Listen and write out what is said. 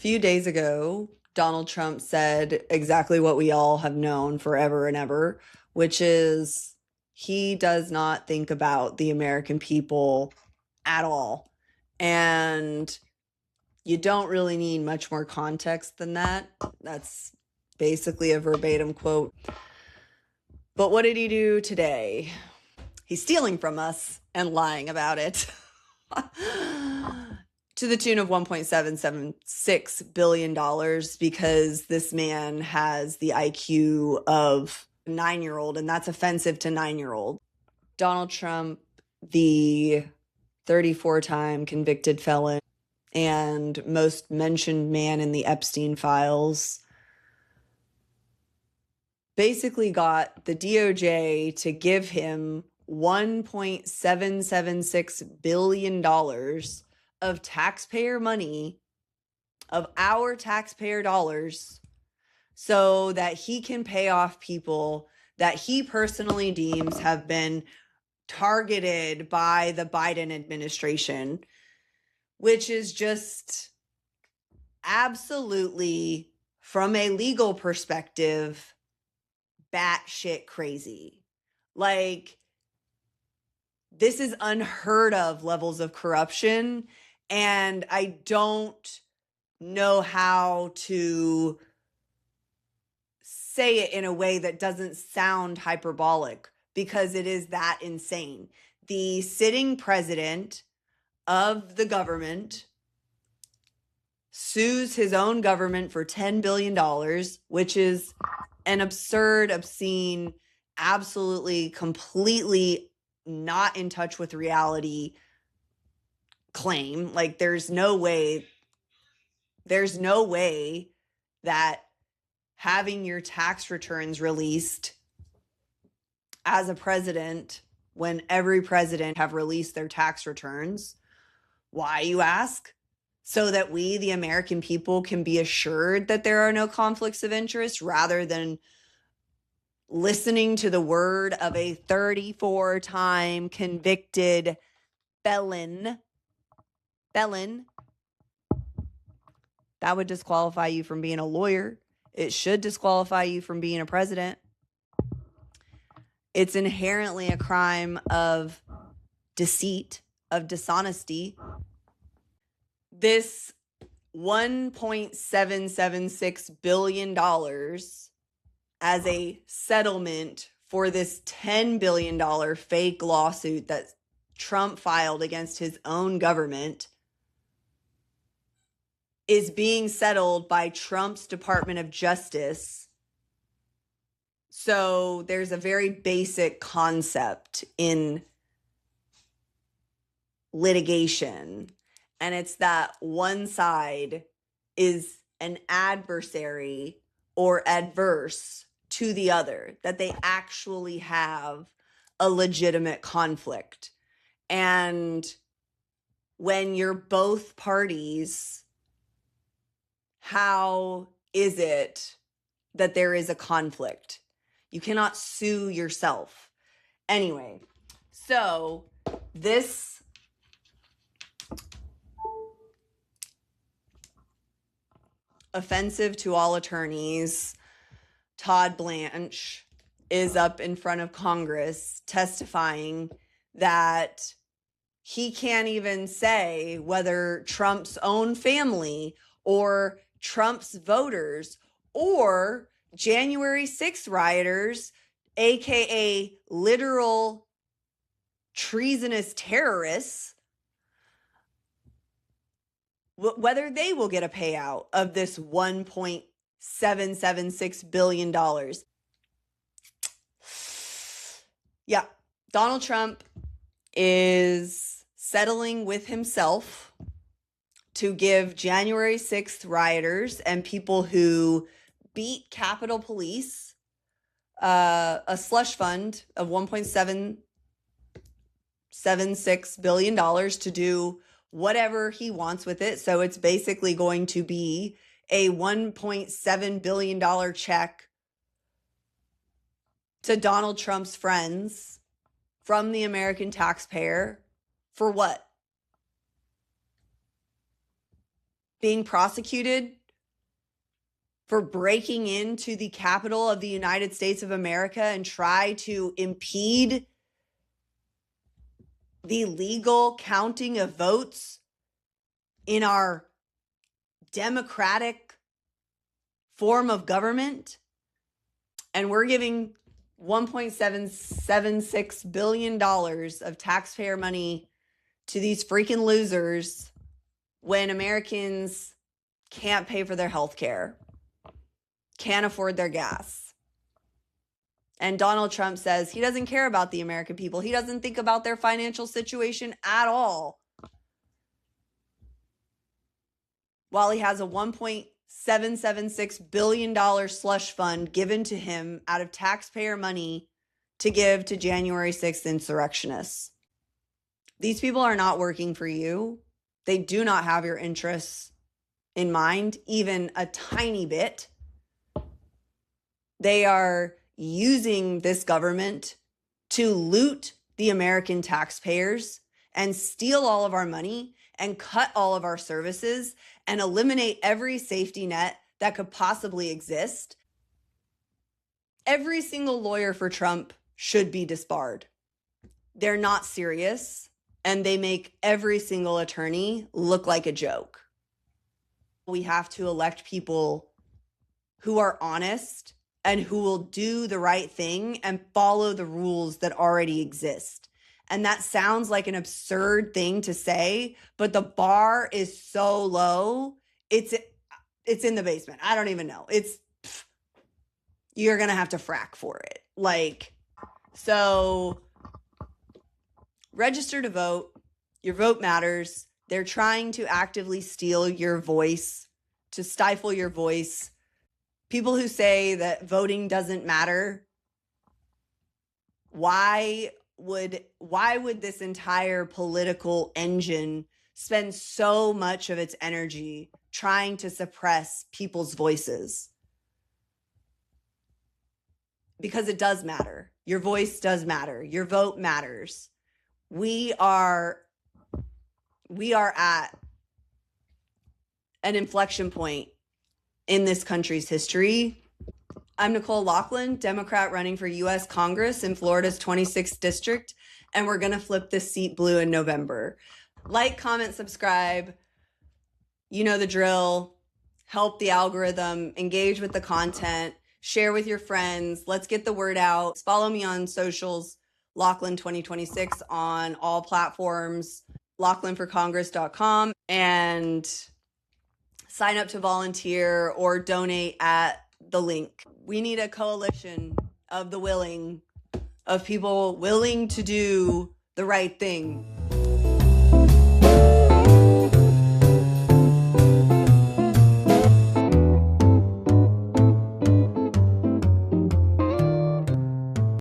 few days ago, Donald Trump said exactly what we all have known forever and ever, which is he does not think about the American people at all. And you don't really need much more context than that. That's basically a verbatim quote. But what did he do today? He's stealing from us and lying about it. To the tune of $1.776 billion, because this man has the IQ of a 9-year-old, and that's offensive to 9-year-old. Donald Trump, the 34-time convicted felon and most mentioned man in the Epstein files, basically got the DOJ to give him $1.776 billion of taxpayer money, of our taxpayer dollars, so that he can pay off people that he personally deems have been targeted by the Biden administration, which is just absolutely, from a legal perspective, batshit crazy. Like, this is unheard of levels of corruption, and I don't know how to say it in a way that doesn't sound hyperbolic, because it is that insane. The sitting president of the government sues his own government for $10 billion, which is an absurd, obscene, absolutely, completely not in touch with reality claim. Like, there's no way that having your tax returns released as a president, when every president have released their tax returns. Why, you ask? So that we, the American people, can be assured that there are no conflicts of interest, rather than listening to the word of a 34-time convicted felon. That would disqualify you from being a lawyer. It should disqualify you from being a president. It's inherently a crime of deceit, of dishonesty. This $1.776 billion as a settlement for this $10 billion fake lawsuit that Trump filed against his own government is being settled by Trump's Department of Justice. So there's a very basic concept in litigation, and it's that one side is an adversary or adverse to the other, that they actually have a legitimate conflict. And when you're both parties, how is it that there is a conflict? You cannot sue yourself. Anyway, so this offensive to all attorneys, Todd Blanche, is up in front of Congress testifying that he can't even say whether Trump's own family or Trump's voters or January 6th rioters, aka literal treasonous terrorists, whether they will get a payout of this $1.776 billion. Yeah, Donald Trump is settling with himself to give January 6th rioters and people who beat Capitol Police a slush fund of $1.776 billion to do whatever he wants with it. So it's basically going to be a $1.7 billion check to Donald Trump's friends from the American taxpayer. For what? Being prosecuted for breaking into the Capitol of the United States of America and try to impede the legal counting of votes in our democratic form of government. And we're giving $1.776 billion of taxpayer money to these freaking losers when Americans can't pay for their health care, can't afford their gas. And Donald Trump says he doesn't care about the American people. He doesn't think about their financial situation at all. While he has a $1.776 billion slush fund given to him out of taxpayer money to give to January 6th insurrectionists. These people are not working for you. They do not have your interests in mind, even a tiny bit. They are using this government to loot the American taxpayers and steal all of our money and cut all of our services and eliminate every safety net that could possibly exist. Every single lawyer for Trump should be disbarred. They're not serious, and they make every single attorney look like a joke. We have to elect people who are honest and who will do the right thing and follow the rules that already exist. And that sounds like an absurd thing to say, but the bar is so low. It's in the basement. I don't even know. You're going to have to frack for it. So register to vote. Your vote matters. They're trying to actively steal your voice, to stifle your voice. People who say that voting doesn't matter, why would this entire political engine spend so much of its energy trying to suppress people's voices? Because it does matter. Your voice does matter. Your vote matters. We are at an inflection point in this country's history. I'm Nicole Locklin, Democrat running for U.S. Congress in Florida's 26th district, and we're going to flip this seat blue in November. Like, comment, subscribe. You know the drill. Help the algorithm. Engage with the content. Share with your friends. Let's get the word out. Follow me on socials, Locklin 2026 on all platforms, LocklinForCongress.com, and sign up to volunteer or donate at the link. We need a coalition of the willing, of people willing to do the right thing.